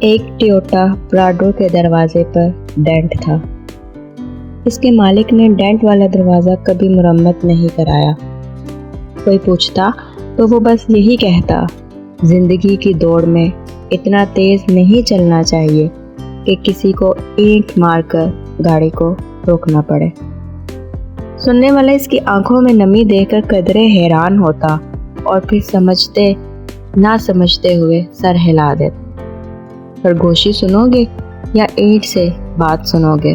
ایک Toyota Prado کے دروازے پر ڈینٹ تھا۔ اس کے مالک نے ڈینٹ والا دروازہ کبھی مرمت نہیں کرایا۔ کوئی پوچھتا تو وہ بس یہی کہتا، زندگی کی دوڑ میں اتنا تیز نہیں چلنا چاہیے کہ کسی کو اینٹ مار کر گاڑی کو روکنا پڑے۔ سننے والا اس کی آنکھوں میں نمی دیکھ کر قدرے حیران ہوتا اور پھر سمجھتے نہ سمجھتے ہوئے سر ہلا دیتا۔ خرگوشی سنو گے یا اینٹ سے بات سنو گے؟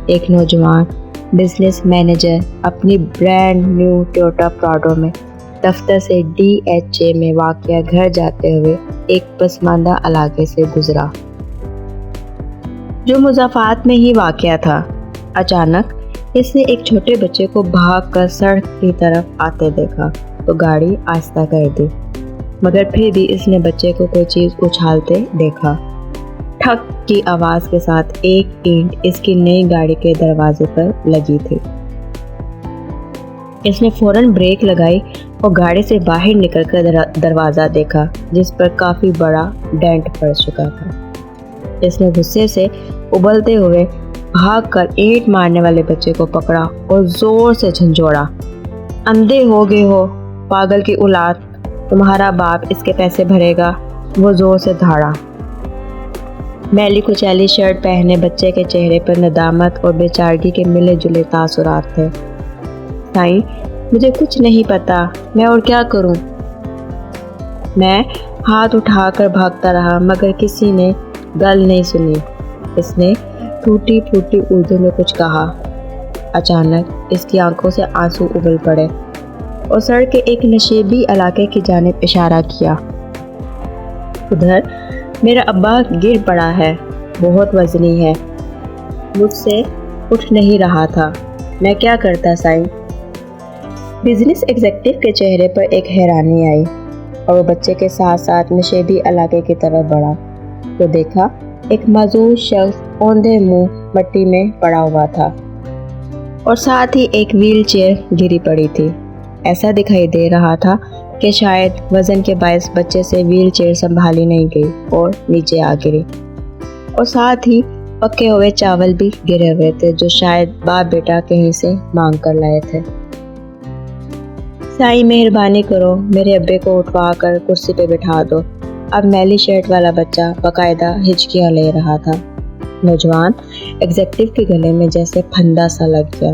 ایک نوجوان بزنس مینیجر اپنی برانڈ نیو ٹویوٹا پراڈو میں دفتر سے DHA میں واقع گھر جاتے ہوئے ایک پسماندہ علاقے سے گزرا جو مضافات میں ہی واقع تھا۔ اچانک اس نے ایک چھوٹے بچے کو بھاگ کر سڑک کی طرف آتے دیکھا تو گاڑی آہستہ کر دی، مگر پھر بھی اس نے بچے کو کوئی چیز اچھالتے دیکھا۔ ٹھک کی آواز کے ساتھ ایک اینٹ اس کی نئی گاڑی کے دروازے پر لگی تھی۔ اس نے فوراً بریک لگائی اور گاڑی سے باہر نکل کر دروازہ دیکھا جس پر کافی بڑا ڈینٹ پڑ چکا تھا۔ اس نے غصے سے ابلتے ہوئے بھاگ کر اینٹ مارنے والے بچے کو پکڑا اور زور سے جھنجھوڑا۔ اندھے ہو گئے ہو پاگل کی اولاد، تمہارا باپ اس کے پیسے بھرے گا، وہ زور سے دھاڑا۔ میلی کچیلی شرٹ پہنے بچے کے چہرے پر ندامت اور بے چارگی کے ملے جلے تاثرات تھے۔ سائیں، مجھے کچھ نہیں پتا، میں اور کیا کروں؟ میں ہاتھ اٹھا کر بھاگتا رہا مگر کسی نے گل نہیں سنی۔ اس نے ٹوٹی پھوٹی اردو میں کچھ کہا۔ اچانک اس کی آنکھوں سے آنسو ابل پڑے اور سڑک کے ایک نشیبی علاقے کی جانب اشارہ کیا۔ ادھر میرا ابا گر پڑا ہے، بہت وزنی ہے، مجھ سے اٹھ نہیں رہا تھا، میں کیا کرتا سائیں؟ بزنس ایگزیکٹو کے چہرے پر ایک حیرانی آئی اور وہ بچے کے ساتھ ساتھ نشیبی علاقے کی طرف بڑھا تو دیکھا ایک معذور شخص اوندھے منہ مٹی میں پڑا ہوا تھا اور ساتھ ہی ایک ویل چیئر گری پڑی تھی۔ ایسا دکھائی دے رہا تھا کہ شاید وزن کے باعث بچے سے ویل چیئر سنبھالی نہیں گئی اور نیچے آ گری، اور ساتھ ہی پکے ہوئے چاول بھی گرے ہوئے تھے جو شاید باپ بیٹا کہیں سے مانگ کر لائے تھے۔ سائیں مہربانی کرو، میرے ابے کو اٹھوا کر کرسی پہ بٹھا دو۔ اب میلی شرٹ والا بچہ باقاعدہ ہچکیاں لے رہا تھا۔ نوجوان ایگزیکٹو کے گلے میں جیسے پھندا سا لگ گیا۔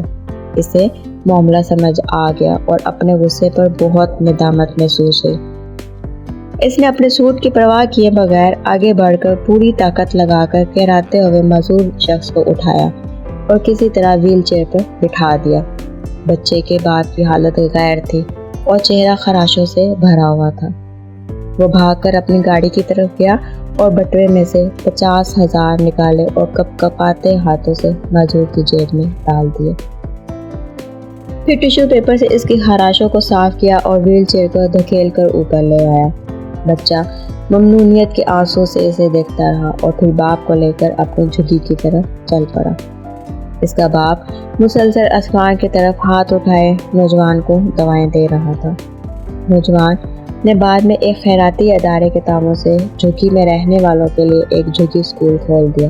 اسے معاملہ سمجھ آ گیا اور اپنے غصے پر بہت ندامت محسوس ہوئی۔ اس نے اپنے سوٹ کی پرواہ کیے بغیر آگے بڑھ کر پوری طاقت لگا کر کہراتے ہوئے معذور شخص کو اٹھایا اور کسی طرح ویل چیئر پر بٹھا دیا۔ بچے کے باپ کی حالت غیر تھی اور چہرہ خراشوں سے بھرا ہوا تھا۔ وہ بھاگ کر اپنی گاڑی کی طرف گیا اور بٹوے میں سے 50,000 نکالے اور کپ کپاتے ہاتھوں سے معذور کی جیب میں ڈال دیے۔ پھر ٹیشو پیپر سے اس کی خراشوں کو صاف کیا اور ویل چیئر کو دھکیل کر اوپر لے آیا۔ بچہ ممنونیت کے آنسوں سے اسے دیکھتا رہا اور پھر باپ کو لے کر اپنی جھگی کی طرف چل پڑا۔ اس کا باپ مسلسل آسمان کی طرف ہاتھ اٹھائے نوجوان کو دوائیں دے رہا تھا۔ نوجوان نے بعد میں ایک خیراتی ادارے کے تعاون سے جھگی میں رہنے والوں کے لیے ایک جھگی اسکول کھول دیا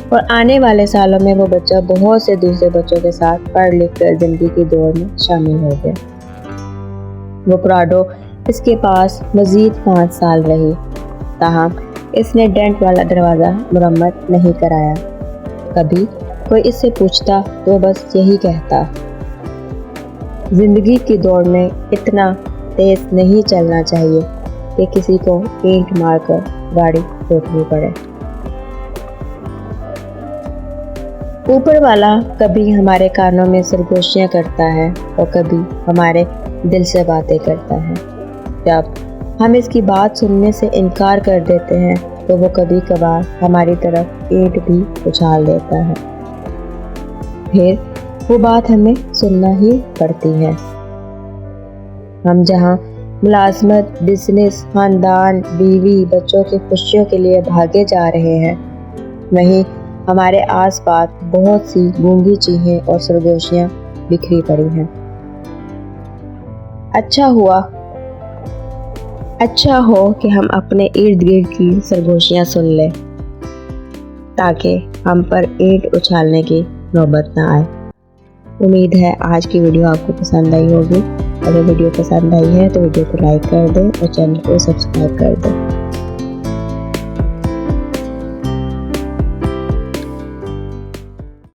اور آنے والے سالوں میں وہ بچہ بہت سے دوسرے بچوں کے ساتھ پڑھ لکھ کر زندگی کی دوڑ میں شامل ہو گیا۔ وہ پراڈو اس کے پاس مزید 5 سال رہی، تاہم اس نے ڈینٹ والا دروازہ مرمت نہیں کرایا۔ کبھی کوئی اس سے پوچھتا تو بس یہی کہتا، زندگی کی دوڑ میں اتنا تیز نہیں چلنا چاہیے کہ کسی کو اینٹ مار کر گاڑی روکنی پڑے۔ اوپر والا کبھی ہمارے کانوں میں سرگوشیاں کرتا ہے اور کبھی ہمارے دل سے باتیں کرتا ہے۔ جب ہم اس کی بات سننے سے انکار کر دیتے ہیں تو وہ کبھی کبھار ہماری طرف اینٹ بھی اچھال دیتا ہے، پھر وہ بات ہمیں سننا ہی پڑتی ہے۔ ہم جہاں ملازمت، بزنس، خاندان، بیوی، بچوں کی خوشیوں کے لیے بھاگے جا رہے ہیں، وہیں ہمارے آس پاس بہت سی گونگی چیخیں اور سرگوشیاں بکھری پڑی ہیں۔ اچھا ہوا اچھا ہو کہ ہم اپنے ارد گرد کی سرگوشیاں سن لیں تاکہ ہم پر اینٹ اچھالنے کی نوبت نہ آئے۔ امید ہے آج کی ویڈیو آپ کو پسند آئی ہوگی۔ اگر ویڈیو پسند آئی ہے تو ویڈیو کو لائک کر دیں اور چینل کو سبسکرائب کر دیں۔